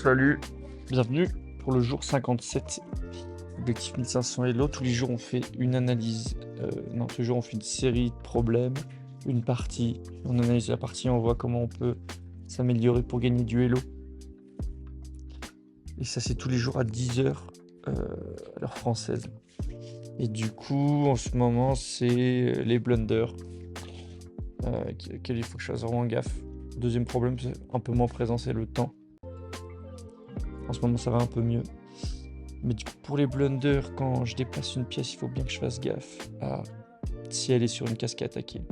Salut, bienvenue pour le jour 57. Objectif 1500 Hello. Tous les jours on fait une analyse, tous les jours on fait une série de problèmes, une partie, on analyse la partie, on voit comment on peut s'améliorer pour gagner du Hello. Et ça c'est tous les jours à 10h à l'heure française. Et du coup en ce moment c'est les blunders auxquels il faut que je fasse vraiment gaffe. Deuxième problème, c'est un peu moins présent, c'est le temps. En ce moment ça va un peu mieux. Mais du coup pour les blunders, quand je déplace une pièce, il faut bien que je fasse gaffe à si elle est sur une case qui est attaquée.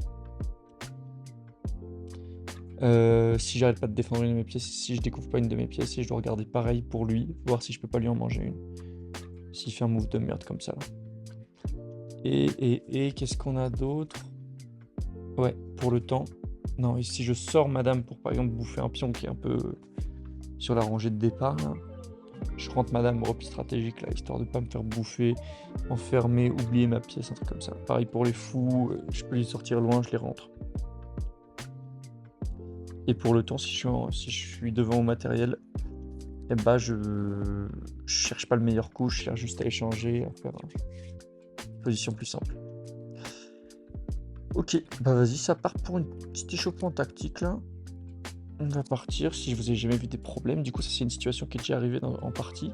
Si j'arrête pas de défendre une de mes pièces, si je découvre pas une de mes pièces, et je dois regarder pareil pour lui, voir si je peux pas lui en manger une. S'il fait un move de merde comme ça là. Et qu'est-ce qu'on a d'autre? Ouais, pour le temps. Non, et si je sors madame pour par exemple bouffer un pion qui est un peu sur la rangée de départ, là, je rentre madame repli stratégique là, histoire de pas me faire bouffer, enfermer, oublier ma pièce, un truc comme ça. Pareil pour les fous, je peux les sortir loin, je les rentre. Et pour le temps, si je suis devant au matériel, eh bah je cherche pas le meilleur coup, je cherche juste à échanger, à faire une position plus simple. Ok, bah vas-y, ça part pour une petite échauffement tactique là. On va partir, si je vous ai jamais vu des problèmes, du coup ça c'est une situation qui est déjà arrivée en partie.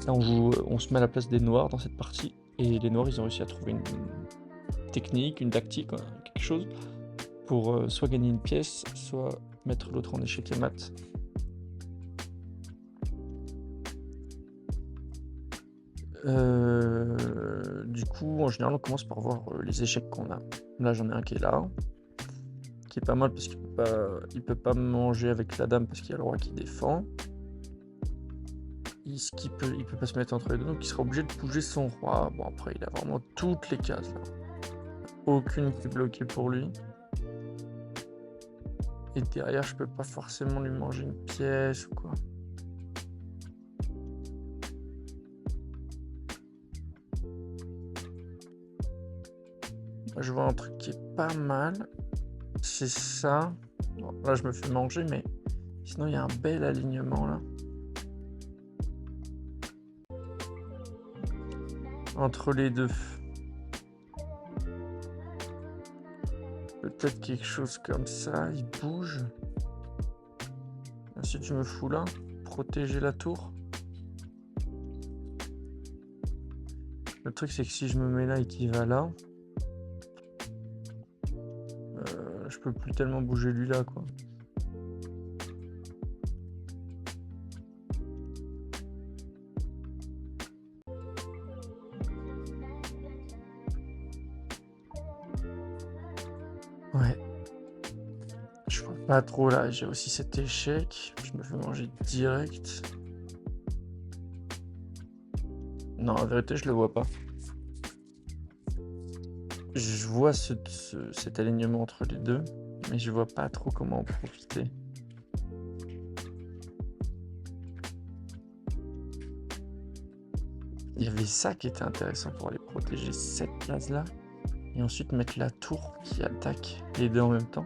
Là on se met à la place des noirs dans cette partie, et les noirs ils ont réussi à trouver une technique, une tactique, quelque chose, pour soit gagner une pièce, soit mettre l'autre en échec et mat. Du coup, en général, on commence par voir les échecs qu'on a. Là, j'en ai un qui est là, qui est pas mal parce qu'il peut pas me manger avec la dame parce qu'il y a le roi qui défend. Il peut pas se mettre entre les deux, donc il sera obligé de bouger son roi. Bon, après, il a vraiment toutes les cases là. Aucune qui est bloquée pour lui. Et derrière, je peux pas forcément lui manger une pièce ou quoi. Je vois un truc qui est pas mal. C'est ça. Bon, là, je me fais manger, mais sinon, il y a un bel alignement là. Entre les deux. Peut-être quelque chose comme ça. Il bouge. Ensuite, je me fous là. Protéger la tour. Le truc, c'est que si je me mets là et qu'il va là, je peux plus tellement bouger lui là, quoi. Ouais. Je vois pas trop là. J'ai aussi cet échec. Je me fais manger direct. Non, en vérité, je le vois pas. Je vois cet alignement entre les deux, mais je vois pas trop comment en profiter. Il y avait ça qui était intéressant pour aller protéger cette case là, et ensuite mettre la tour qui attaque les deux en même temps.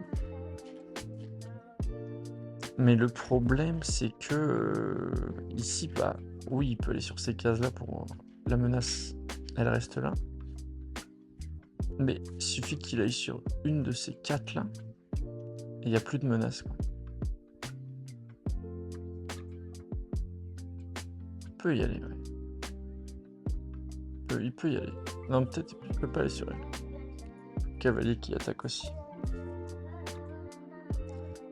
Mais le problème, c'est que ici, bah oui, il peut aller sur ces cases là pour la menace, elle reste là. Mais il suffit qu'il aille sur une de ces quatre là, et il n'y a plus de menace, quoi. Il peut y aller, ouais. Il peut y aller. Non, peut-être il peut pas aller sur elle. Cavalier qui attaque aussi.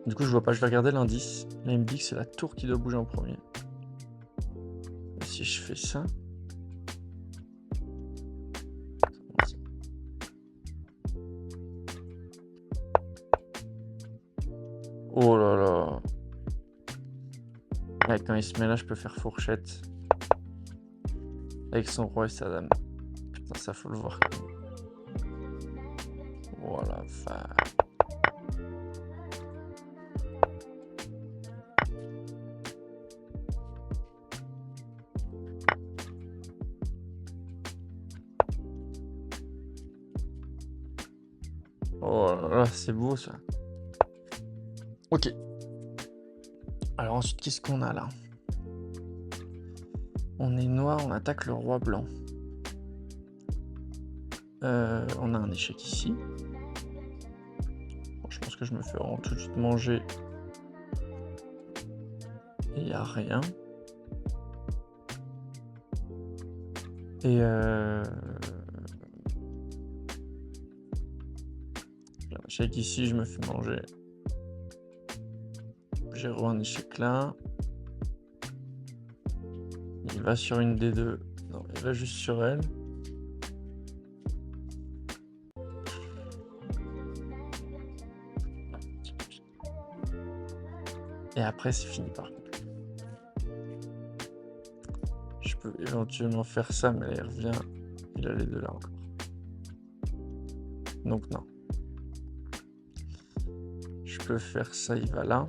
Du coup, je vois pas. Je vais regarder l'indice. Là, il me dit que c'est la tour qui doit bouger en premier. Et si je fais ça... Oh là là. Ouais, quand il se met là, je peux faire fourchette. Avec son roi et sa dame. Putain, ça faut le voir. Voilà, enfin... Oh là là, c'est beau ça. Ok. Alors ensuite, qu'est-ce qu'on a là? On est noir, on attaque le roi blanc. On a un échec ici. Bon, je pense que je me fais vraiment tout de suite manger. Et il n'y a rien. Et j'ai un échec ici, je me fais manger. J'ai un échec là. Il va sur une des deux. Non, il va juste sur elle. Et après, c'est fini par contre. Je peux éventuellement faire ça, mais il revient. Il a les deux là encore. Donc non. Je peux faire ça, il va là.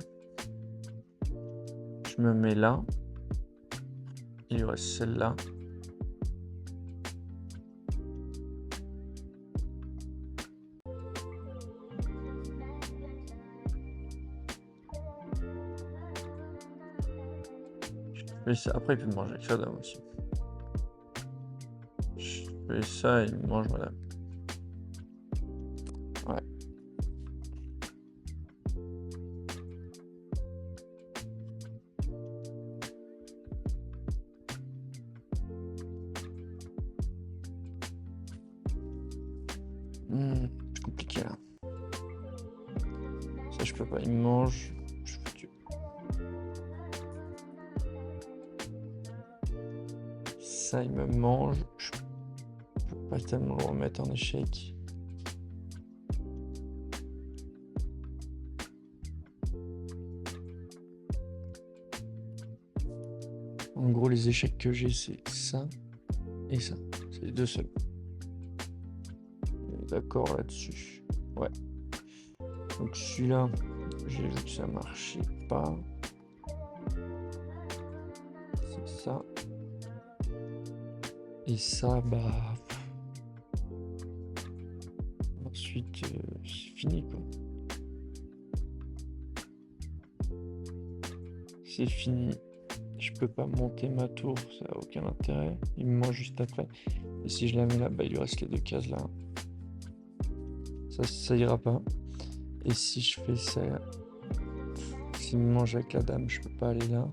Je me mets là. Il reste celle-là. Je fais ça. Après, il peut me manger avec ça aussi. Je fais ça, il me mange madame. Ouais. C'est compliqué là. Ça, je peux pas. Il me mange. Je suis foutu. Ça, il me mange. Je peux pas tellement le remettre en échec. En gros, les échecs que j'ai, c'est ça et ça. C'est les deux seuls. D'accord là-dessus. Ouais. Donc celui-là, j'ai vu que ça marchait pas. C'est ça. Et ça, bah... Ensuite, c'est fini, quoi. C'est fini. Je peux pas monter ma tour, ça a aucun intérêt. Il me mange juste après. Et si je la mets là, bah il lui reste les deux cases là. Ça ira pas. Et si je fais ça, s'il me mange avec la dame, je peux pas aller là.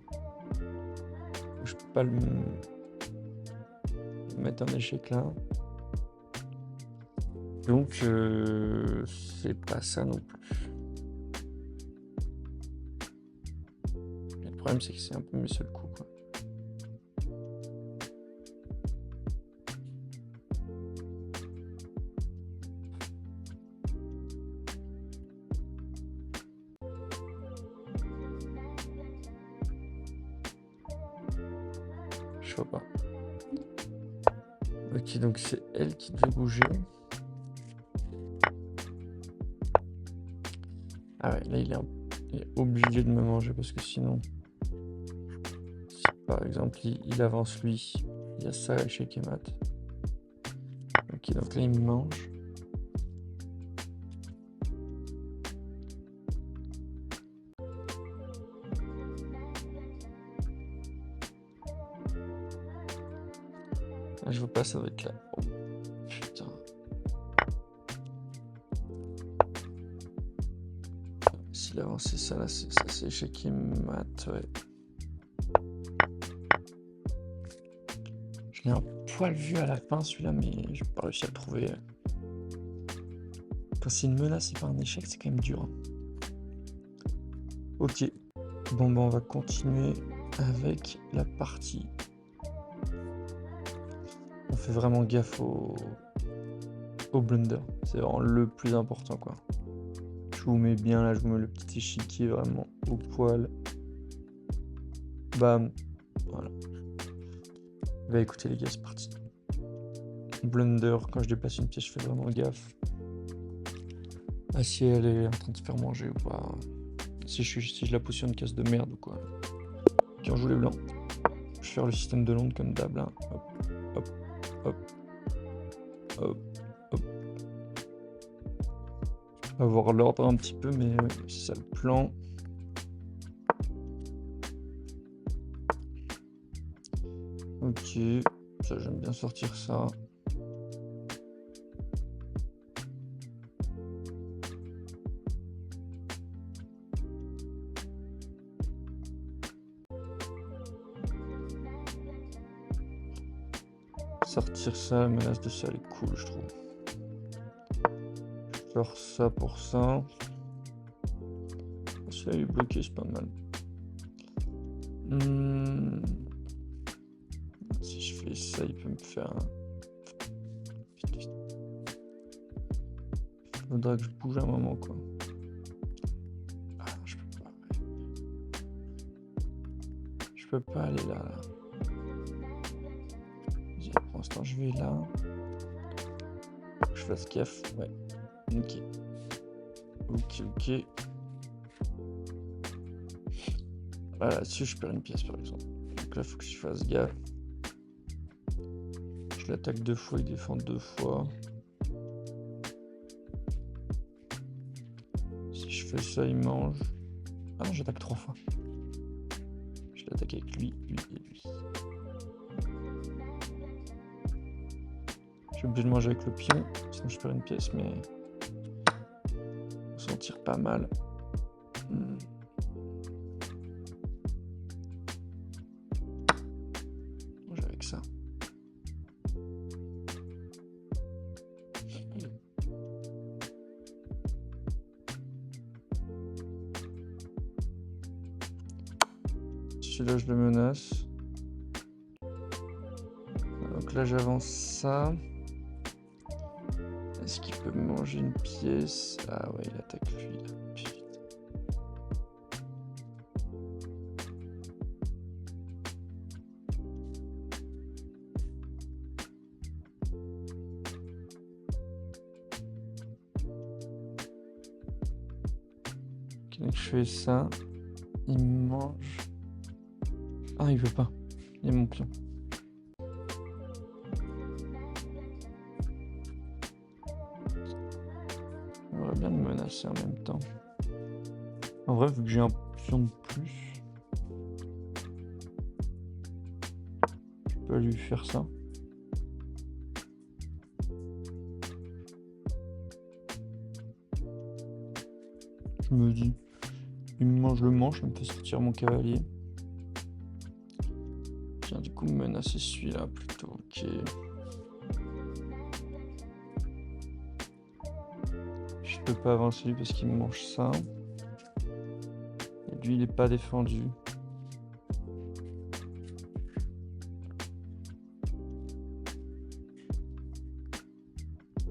Je peux pas le mettre en échec là. Donc c'est pas ça non plus. Et le problème c'est que c'est un peu mes seuls coups quoi. Je vois pas. Ok, donc c'est elle qui devait bouger. Ah ouais, là il est obligé de me manger parce que sinon, si par exemple il avance lui, il y a ça chez Kemat. Ok, donc là il me mange. Là, je veux pas, ça doit être là. Oh, putain. S'il avançait ça là, ça c'est chez Kemat, ouais. Je l'ai un poil vu à la fin celui-là, mais j'ai pas réussi à le trouver. Quand c'est une menace et pas un échec, c'est quand même dur. Ok. Bon, bah on va continuer avec la partie. On fait vraiment gaffe au blunder. C'est vraiment le plus important, quoi. Je vous mets bien là, je vous mets le petit échiquier vraiment au poil. Bam. Voilà. Bah écoutez les gars, c'est parti. Blunder, quand je déplace une pièce, je fais vraiment gaffe. Ah, si elle est en train de se faire manger ou pas. Si je la pousse sur une case de merde ou quoi. Ok, on joue les blancs. Je vais faire le système de l'onde comme d'hab là. Hop, hop, hop, hop, hop. On va voir l'ordre un petit peu, mais c'est ça le plan. Ok, ça j'aime bien sortir ça. Sortir ça, mais l'as de ça elle est cool je trouve. Je sors ça pour ça. Celui-là il est bloqué, c'est pas mal. Si je fais ça, il peut me faire un... Vite, vite. Il faudra que je bouge un moment quoi. Ah, je peux pas. Je peux pas aller là. Pour l'instant, je vais là. Je fasse gaffe. Ouais. Ok. Ok. Voilà, là-dessus, je perds une pièce par exemple. Donc là, il faut que je fasse gaffe. Je l'attaque 2 fois, il défend 2 fois. Si je fais ça, il mange. Ah non, j'attaque 3 fois. Je l'attaque avec lui et lui. Je suis obligé de manger avec le pion, sinon je perds une pièce, mais on s'en tire pas mal. Manger avec ça. Celui-là, je le menace. Donc là, j'avance ça. Est-ce qu'il peut me manger une pièce? Ah ouais, il attaque lui là. Putain. Ok, donc je fais ça. Il me mange. Ah, il veut pas. Il est mon pion. J'aimerais bien le menacer en même temps. En vrai, vu que j'ai un pion de plus, je peux lui faire ça. Je me dis, il me mange le manche, ça me fait sortir mon cavalier. Tiens, du coup, me menacer celui-là plutôt. Ok. Je peux pas avancer lui parce qu'il me mange ça. Et lui, il est pas défendu.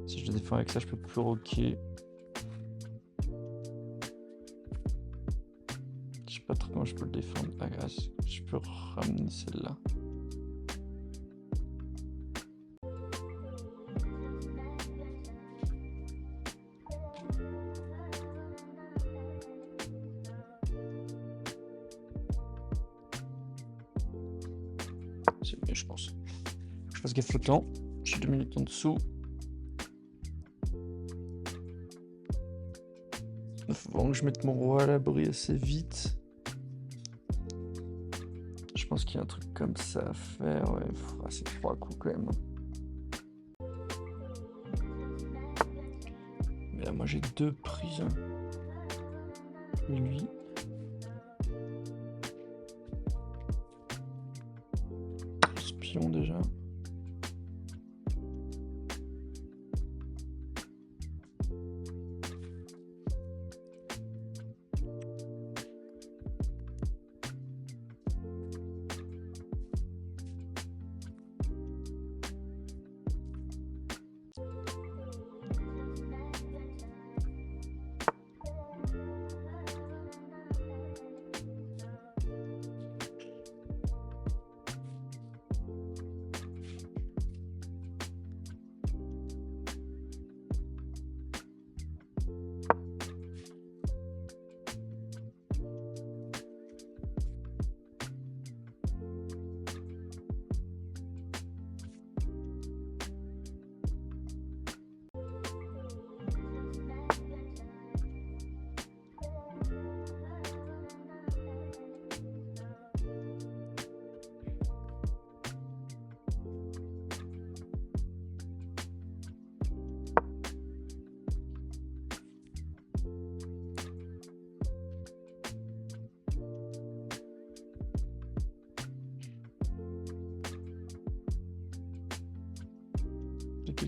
Si je le défends avec ça, je peux plus roquer. Je sais pas trop comment je peux le défendre. Ah, grâce, je peux ramener celle-là. C'est mieux, je pense. Je fasse gaffe au temps. J'ai 2 minutes en dessous. Il faut vraiment que je mette mon roi à l'abri assez vite. Je pense qu'il y a un truc comme ça à faire. Ouais, c'est 3 coups quand même. Mais là, moi j'ai 2 prises. Et lui. Pion déjà.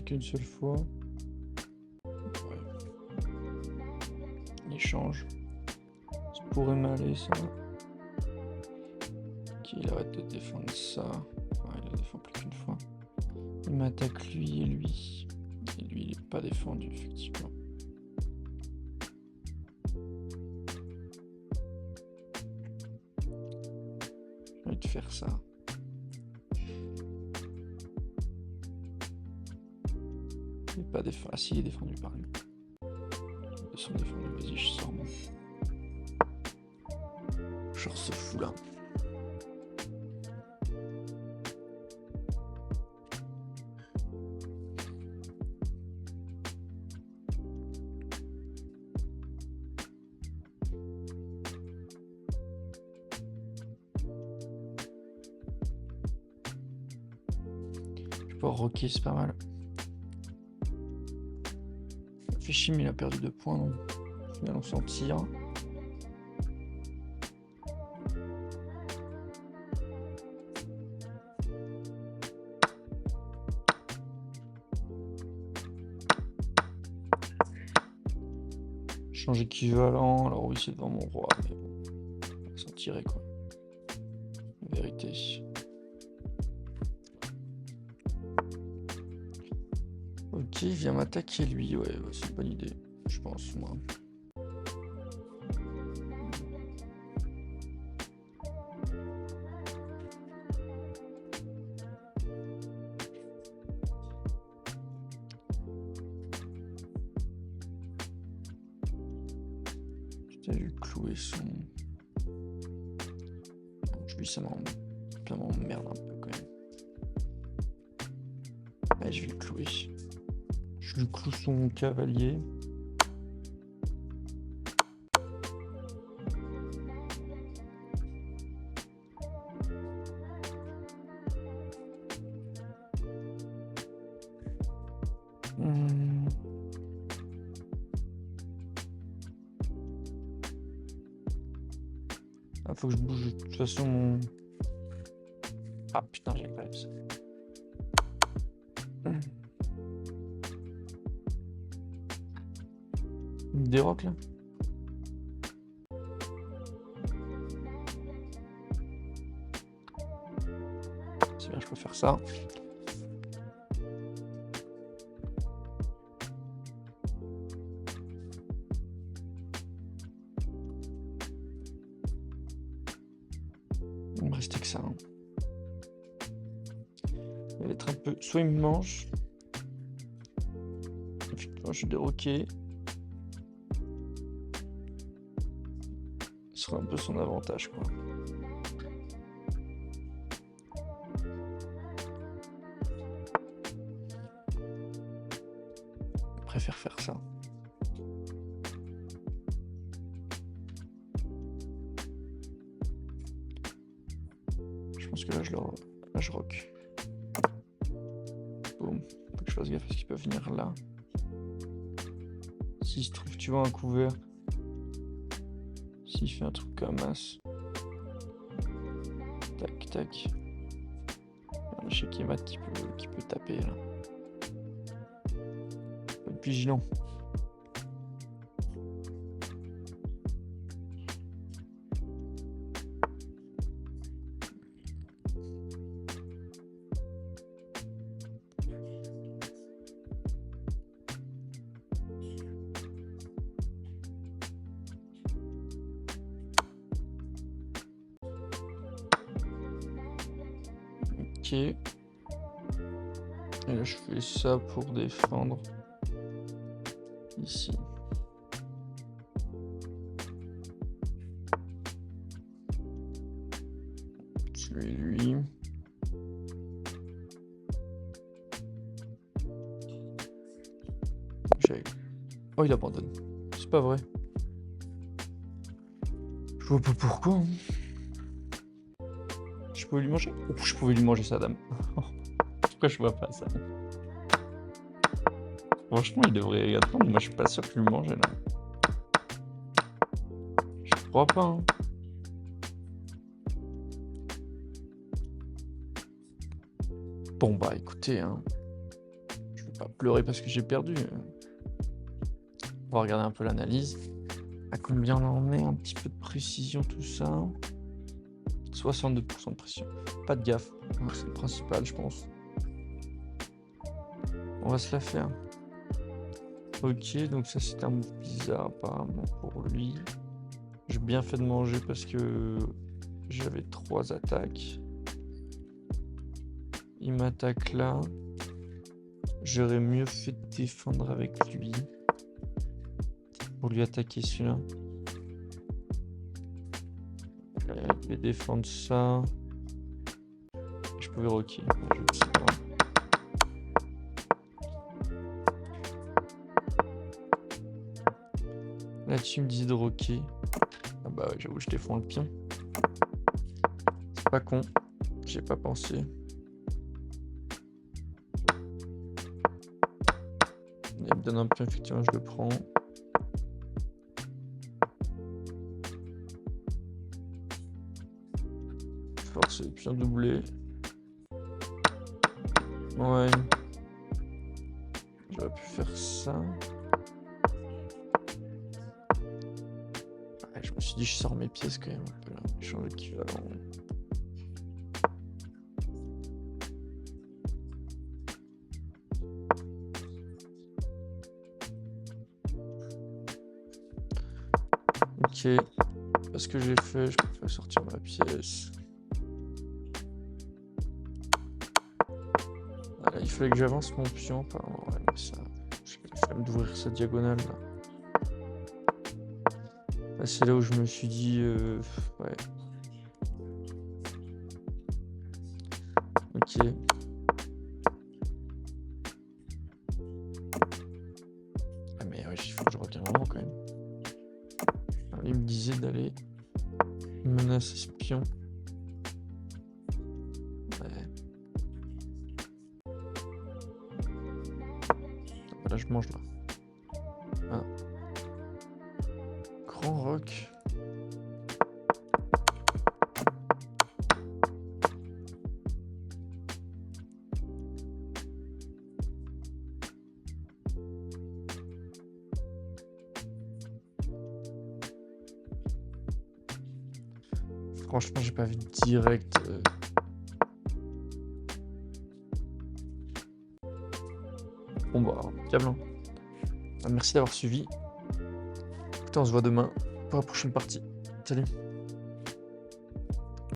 qu'une seule fois. Ouais. Échange. Ça pourrait m'aller ça. Ok, il arrête de défendre ça. Enfin, il le défend plus qu'une fois. Il m'attaque lui et lui. Et lui, il est pas défendu, effectivement. J'ai envie de faire ça. Il est pas défendu. Ah si, il est défendu par lui. Ils sont défendus. Vas-y, je sors mon. Je ce fou là. Je peux rocker, c'est pas mal. Fishim, il a perdu 2 points, donc au final on s'en tire. Change équivalent, alors oui c'est devant mon roi, mais bon, on va s'en tirer quoi. La vérité. Ok, il vient m'attaquer lui, ouais, c'est une bonne idée, je pense moi. J'ai dû clouer son... Lui ça m'emmerde un peu quand même. Ouais, je vais le clouer. Je lui cloue son cavalier. Ah, faut que je bouge de toute façon mon... Ah putain, j'ai pas ça. Des rocs là. C'est bien, je peux faire ça. Il me restait que ça. Hein. Il va être un peu... Soit il me mange. Effectivement, je suis déroqué. Ce sera un peu son avantage, quoi. Je préfère faire ça. Je pense que là, je rock. Boum. Faut que je fasse gaffe parce qu'ils peuvent venir là. S'il se trouve, tu vois, un couvert. S'il fait un truc comme as. Tac, tac. Il y a un chez Kemat qui peut taper là. Faut être vigilant. Ok. Et là, je fais ça pour défendre ici. Tuer lui. Oh, il abandonne. C'est pas vrai. Je vois pas pourquoi. Hein. Je pouvais lui manger. Oh, je pouvais lui manger sa dame. Pourquoi je vois pas ça? Franchement, il devrait attendre. Moi, je suis pas sûr que je lui mangeais là. Je crois pas. Hein. Bon, bah écoutez, hein. Je vais pas pleurer parce que j'ai perdu. On va regarder un peu l'analyse. À combien on en est? Un petit peu de précision, tout ça. 62% de pression. Pas de gaffe. C'est le principal, je pense. On va se la faire. Ok, donc ça c'était un move bizarre apparemment pour lui. J'ai bien fait de manger parce que j'avais 3 attaques. Il m'attaque là. J'aurais mieux fait de défendre avec lui. Pour lui attaquer celui-là. Je vais défendre ça. Je pouvais rocker. Je sais pas. Là-dessus, il me disait de rocker. Ah bah ouais, j'avoue, je défends le pion. C'est pas con. J'ai pas pensé. Il me donne un pion, effectivement, je le prends. Force le pion doublé. Ouais. J'aurais pu faire ça. Ouais, je me suis dit, je sors mes pièces quand même un peu là. Échange équivalent. Ok. Parce que j'ai fait, je peux sortir ma pièce. Voilà, il fallait que j'avance mon pion. Apparemment, ouais, mais ça. J'ai la flemme d'ouvrir cette diagonale là. Là, c'est là où je me suis dit, ouais. Ok. Ah mais ouais, il faut que je revienne vraiment quand même. Alors, il me disait d'aller menacer ce pion. Ouais. Là, je mange là. Ah. Grand roc. Franchement, j'ai pas vu direct. Bon bah, impeccable. Merci d'avoir suivi. Écoutez, on se voit demain pour la prochaine partie. Salut.